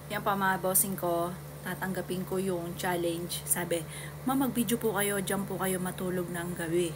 Yan pa mga bossing ko, tatanggapin ko yung challenge. Sabi, ma mag-video po kayo, dyan po kayo matulog ng gabi.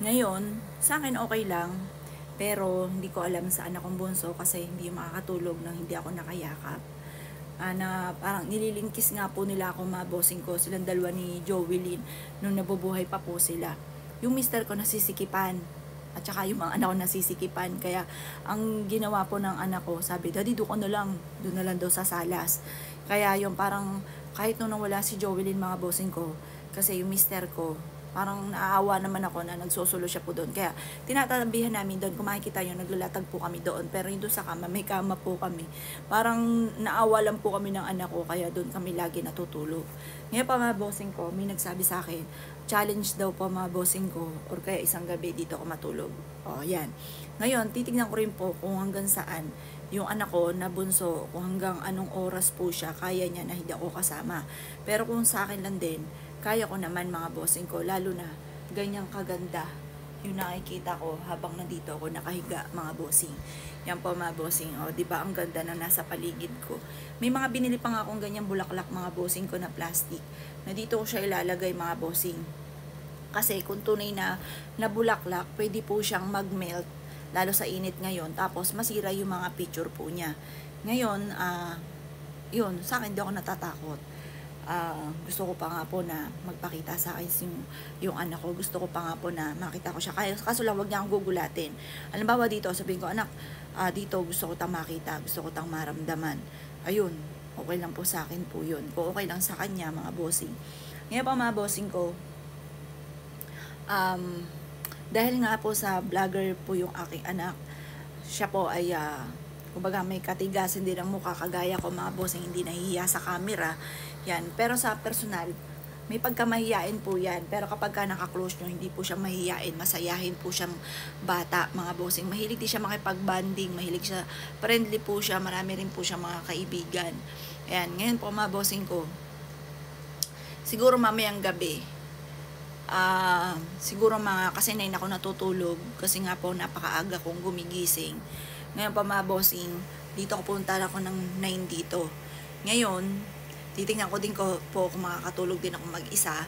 Ngayon, sa akin okay lang, pero hindi ko alam sa anak kong bunso kasi hindi makakatulog nang hindi ako nakayakap. Na parang nililingkis nga po nila ako mga bossing ko, silang dalawa ni Joey nung nabubuhay pa po sila. Yung mister ko nasisikipan, at saka yung mga anak ko nasisikipan. Kaya ang ginawa po ng anak ko, sabi, Daddy, doon na lang daw sa salas. Kaya yung parang kahit nung nawala si Joelyn mga bossing ko, kasi yung mister ko, parang naaawa naman ako na nagsusulo siya po doon. Kaya tinatabihan namin doon, kung makikita nyo, naglalatag po kami doon. Pero yung doon sa kama, may kama po kami. Parang naawa lang po kami ng anak ko, kaya doon kami lagi natutulog. Ngayon pa mga bossing ko, may nagsabi sa akin, challenge daw po mga bossing ko, or kaya isang gabi dito ako matulog. O, yan. Ngayon, titignan ko rin po kung hanggang saan yung anak ko na bunso, kung hanggang anong oras po siya, kaya niya na hindi ako kasama. Pero kung sa akin lang din, kaya ko naman mga bossing ko, lalo na ganyang kaganda yung nakikita ko habang nandito ako nakahiga mga bossing. Yan po mga bossing, o di ba ang ganda na nasa paligid ko. May mga binili pa nga akong ganyang bulaklak mga bossing ko na plastic. Na dito ko siya ilalagay mga bossing. Kasi kung tunay na bulaklak, pwede po siyang mag-melt lalo sa init ngayon. Tapos masira yung mga picture po niya. Ngayon, yun, sa akin di ako natatakot. Gusto ko pa nga po na magpakita sa akin yung anak ko. Gusto ko pa nga po na makita ko siya. Kaso lang, wag niya akong gugulatin. Halimbawa dito, sabihin ko, anak, dito gusto ko tang makita, gusto ko tang maramdaman. Ayun, okay lang po sa akin po yun. Kung okay lang sa kanya, mga bossing. Ngayon pa mga bossing ko, dahil nga po sa vlogger po yung aking anak, siya po ay kumbaga may katigasan din ang mukha kagaya ko mga bossing, hindi nahihiya sa camera yan, pero sa personal may pagkamahiyain po yan, pero kapag ka naka-close nyo, hindi po siya mahihiyain, masayahin po siyang bata mga bossing, mahilig din siya makipag-banding, mahilig siya, friendly po siya, marami rin po siya mga kaibigan. Ayan, ngayon po mga bossing ko, siguro mamayang gabi, siguro kasi 9 ako natutulog kasi nga po napakaaga kong gumigising. Ngayon pa mga bossing, dito ako punta ako ng 9 dito. Ngayon, titingnan ko din po kung makakatulog din ako mag-isa.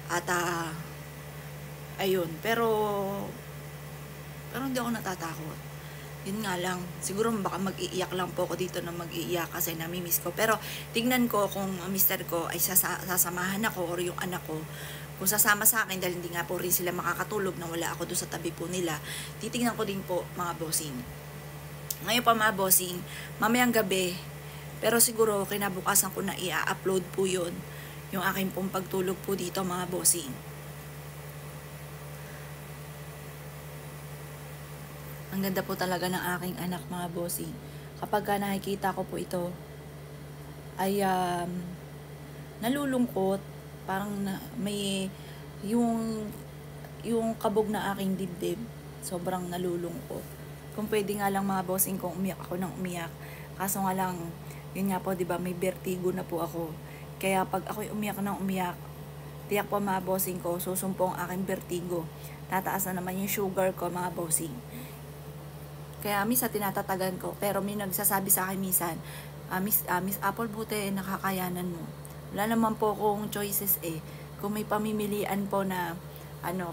At ayun, pero hindi ako natatakot. Yun nga lang, siguro baka mag-iiyak lang po ako dito na mag-iiyak kasi namimiss ko. Pero tignan ko kung ang mister ko ay sasamahan ako or yung anak ko. Kung sasama sa akin dahil hindi nga po rin sila makakatulog na wala ako doon sa tabi po nila, titignan ko din po mga bossing. Ngayon pa mga bossing, mamayang gabi, pero siguro kinabukasan ko na i-upload po yun, yung aking pong pagtulog po dito mga bossing. Ang ganda po talaga ng aking anak mga bossing. Kapag nakikita ko po ito, ay nalulungkot, parang may yung kabog na aking dibdib, sobrang nalulungkot. Kung pwede nga lang mga bossing kung umiyak ako ng umiyak. Kaso nga lang, yun nga po, diba, may vertigo na po ako. Kaya pag ako'y umiyak ng umiyak, tiyak po mga bossing ko, susumpo ang aking vertigo. Tataas na naman yung sugar ko mga bossing. Kaya minsan tinatatagan ko. Pero may nagsasabi sa akin minsan, Miss Apple, buti nakakayanan mo. Wala naman po akong choices eh. Kung may pamimilian po na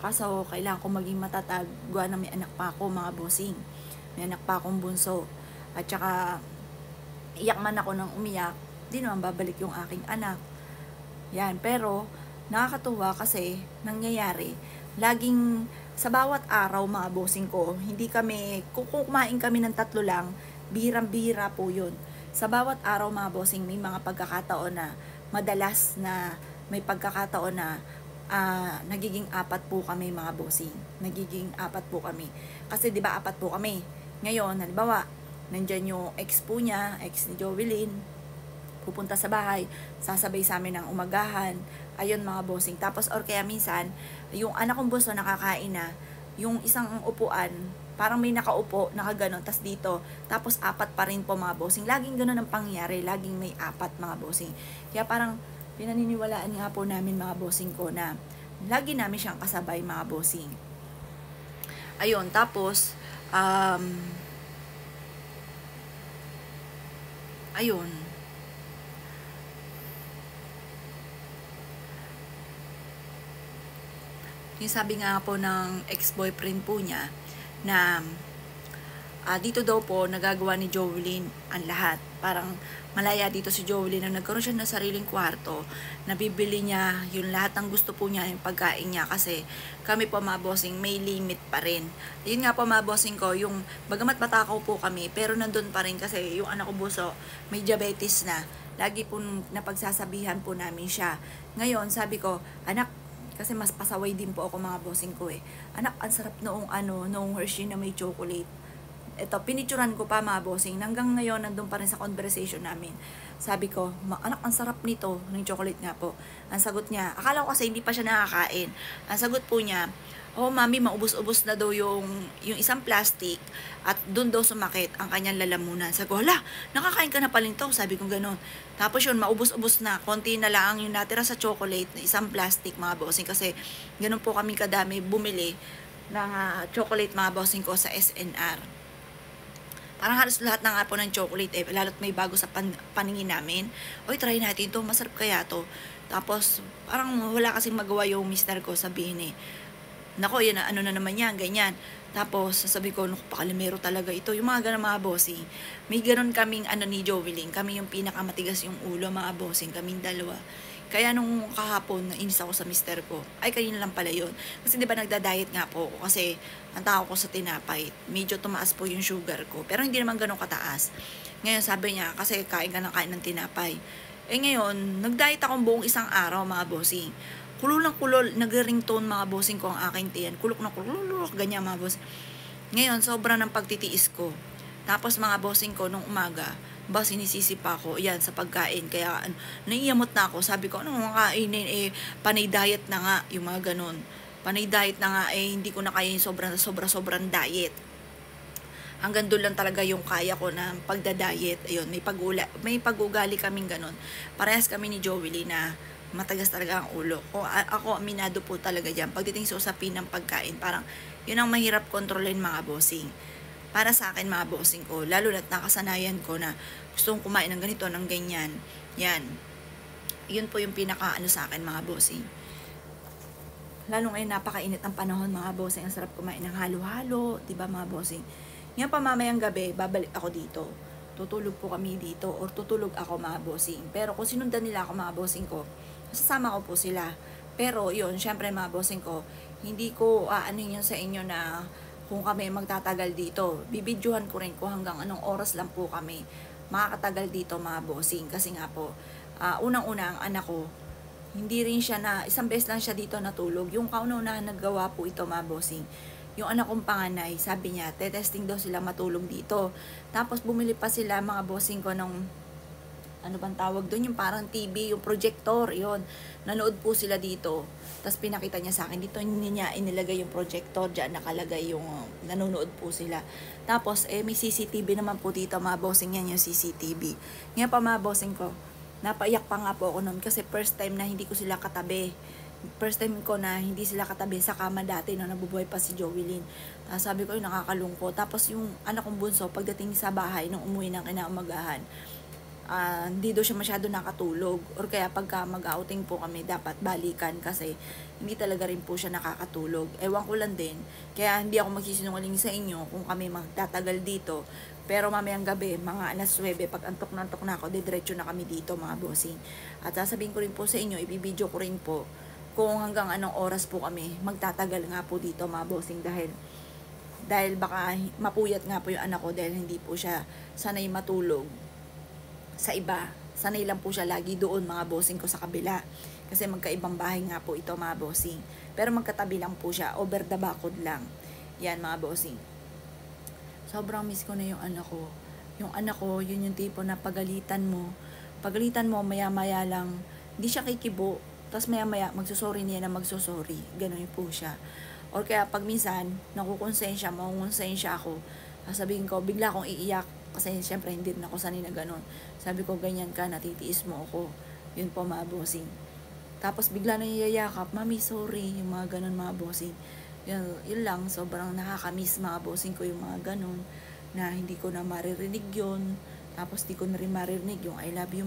kaso kailangan ko maging matatag, gawa na may anak pa ako mga bossing. May anak pa akong bunso. At saka, iyak man ako ng umiyak, di naman babalik yung aking anak. Yan, pero, nakakatuwa kasi, nangyayari, laging, sa bawat araw mga bossing ko, hindi kami, kung kumain kami ng 3 lang, bihirang-bihira po yun. Sa bawat araw mga bossing, may mga pagkakataon na, madalas na, may pagkakataon na, nagiging 4 po kami mga bossing. Nagiging 4 po kami. Kasi 'di ba 4 po kami. Ngayon, halimbawa, nandyan yung ex po niya, ex ni Joelyn, pupunta sa bahay, sasabay sa amin ng umagahan, ayun mga bossing. Tapos or kaya minsan, yung anak kong bunso nakakain na, yung isang upuan, parang may nakaupo, nakaganon, tas dito, tapos 4 pa rin po mga bossing. Laging ganon ang pangyayari, laging may 4 mga bossing. Kaya parang, pinaniniwalaan nga po namin mga bossing ko na lagi namin siyang kasabay mga bossing. Ayun, tapos ayun, Yung sabi nga po ng ex-boyfriend po niya na dito daw po nagagawa ni Jovelyn ang lahat. Parang malaya dito si Jovelyn na nagkaroon siya ng sariling kwarto. Nabibili niya yung lahat ng gusto po niya, yung pagkain niya. Kasi kami po mga bossing, may limit pa rin. Yun nga po mga bossing ko, yung bagamat matakaw po kami, pero nandun pa rin kasi yung anak ko buso, may diabetes na. Lagi po napagsasabihan po namin siya. Ngayon, sabi ko, anak, kasi mas pasaway din po ako mga bossing ko eh. Anak, ang sarap noong Hershey na may chocolate. Ito, pinicturan ko pa mga bossing. Hanggang ngayon, nandun pa rin sa conversation namin. Sabi ko, anak, ang sarap nito, ng chocolate nga po. Ang sagot niya, akala ko kasi hindi pa siya nakakain. Ang sagot po niya, oh mami, maubos-ubos na daw yung isang plastic at dun daw sumakit ang kanyang lalamunan. Sabi ko, hala, nakakain ka na pala nito. Sabi ko gano'n. Tapos yun, maubos-ubos na. Konti na lang yung natira sa chocolate na isang plastic mga bossing. Kasi ganun po kami kadami bumili ng chocolate mga bossing ko sa SNR. Parang halos lahat na nga po ng chocolate eh, lalo't may bago sa paningin namin. Oy, try natin to, masarap kaya to. Tapos, parang wala kasing magawa yung mister ko, sabihin eh, nako, yan, ano na naman yan, ganyan. Tapos, sasabi ko, naku, pakalimero talaga ito. Yung mga ganun mga bossing. May ganun kaming, ni Jovelyn, kami yung pinakamatigas yung ulo, mga bossing, kaming dalawa. Kaya nung kahapon, nainis ako sa mister ko. Ay, kanina lang pala yun. Kasi di ba nagda-diet nga po ako. Kasi ang tao ko sa tinapay, medyo tumaas po yung sugar ko. Pero hindi naman ganun kataas. Ngayon sabi niya, kasi kain ka ng kain ng tinapay. Eh ngayon, nag-diet akong buong isang araw mga bossing. Kulol ng kulol, nag-ringtone mga bossing ko ang aking tiyan. Kulok na kulok, ganyan mga bossing. Ngayon, sobra ng pagtitiis ko. Tapos mga bossing ko nung umaga, sinisisi pa ako, yan, sa pagkain. Kaya, naiiyamot na ako. Sabi ko, ano mga kainin, panay diet na nga, yung mga ganun. Panay diet na nga, hindi ko na kaya yung sobrang diet. Hanggang doon lang talaga yung kaya ko na pagda-diet. Ayun, may pag-ugali kaming ganun. Parehas kami ni Joey na matagas talaga ang ulo. Ako, aminado po talaga dyan. Pagdating sa usapin ng pagkain, parang yun ang mahirap kontrolin mga bossing. Para sa akin mga bossing ko, lalo na't nakasanayan ko na gusto kong kumain ng ganito, ng ganyan. Yan. Yun po yung pinaka sa akin mga bossing. Lalo ngayon napakainit ang panahon mga bossing. Ang sarap kumain ng halo-halo, diba mga bossing? Ngayon pa mamayang gabi, babalik ako dito. Tutulog po kami dito or tutulog ako mga bossing. Pero kung sinundan nila ako mga bossing ko, sasama ko po sila. Pero yun, syempre mga bossing ko, hindi ko yun sa inyo na kung kami magtatagal dito. Bibidyohan ko rin kung hanggang anong oras lang po kami makakatagal dito mga bossing. Kasi nga po, unang-una ang anak ko, hindi rin siya isang beses lang siya dito natulog. Yung kauna-unahan naggawa po ito mga bossing. Yung anak kong panganay, sabi niya, testing daw sila matulog dito. Tapos bumili pa sila mga bossing ko ng ano bang tawag doon, yung parang TV, yung projector, yon. Nanood po sila dito. Tapos pinakita niya sa akin, dito niya inilagay yung projector, dyan nakalagay yung nanonood po sila. Tapos, may CCTV naman po dito, mga bossing yan yung CCTV. Ngayon pa mga bossing ko, napaiyak pa nga po ako noon kasi first time na hindi ko sila katabi. First time ko na hindi sila katabi sa kama dati na nabubuhay pa si Jovelyn. Sabi ko, nakakalungkot. Tapos yung anak kong bunso, pagdating sa bahay, nung umuwi ng kinaumagahan, hindi daw siya masyado nakatulog or kaya pagka mag-outing po kami dapat balikan kasi hindi talaga rin po siya nakakatulog. Ewan ko lang din, kaya hindi ako magsisinungaling sa inyo kung kami magtatagal dito, pero mamayang gabi mga alas 9 pag antok na ako, diretso na kami dito mga bossing. At sasabihin ko rin po sa inyo, ibibideo ko rin po kung hanggang anong oras po kami magtatagal nga po dito mga bossing, dahil baka mapuyat nga po yung anak ko dahil hindi po siya sanay matulog sa iba. Sanay lang po siya lagi doon mga bossing ko sa kabila. Kasi magkaibang bahay nga po ito mga bossing. Pero magkatabi lang po siya. Over the bakod lang. Yan mga bossing. Sobrang miss ko na yung anak ko. Yung anak ko, yun yung tipo na pagalitan mo. Pagalitan mo, maya-maya lang. Hindi siya kikibo. Tapos maya-maya, magsusorry niya na magsusorry. Ganun po siya. Or kaya pag minsan, nakukonsensya, mangungonsensya ako. Sasabihin ko, bigla akong iiyak. Kasi syempre hindi na ako sanay na gano'n. Sabi ko, ganyan ka, natitiis mo ako. Yun po mga bossing. Tapos bigla na yayakap, mami sorry, yung mga gano'n mga bossing. Yun lang, sobrang nakakamiss mga bossing ko yung mga gano'n. Na hindi ko na maririnig yun. Tapos di ko na rin maririnig yung I love you.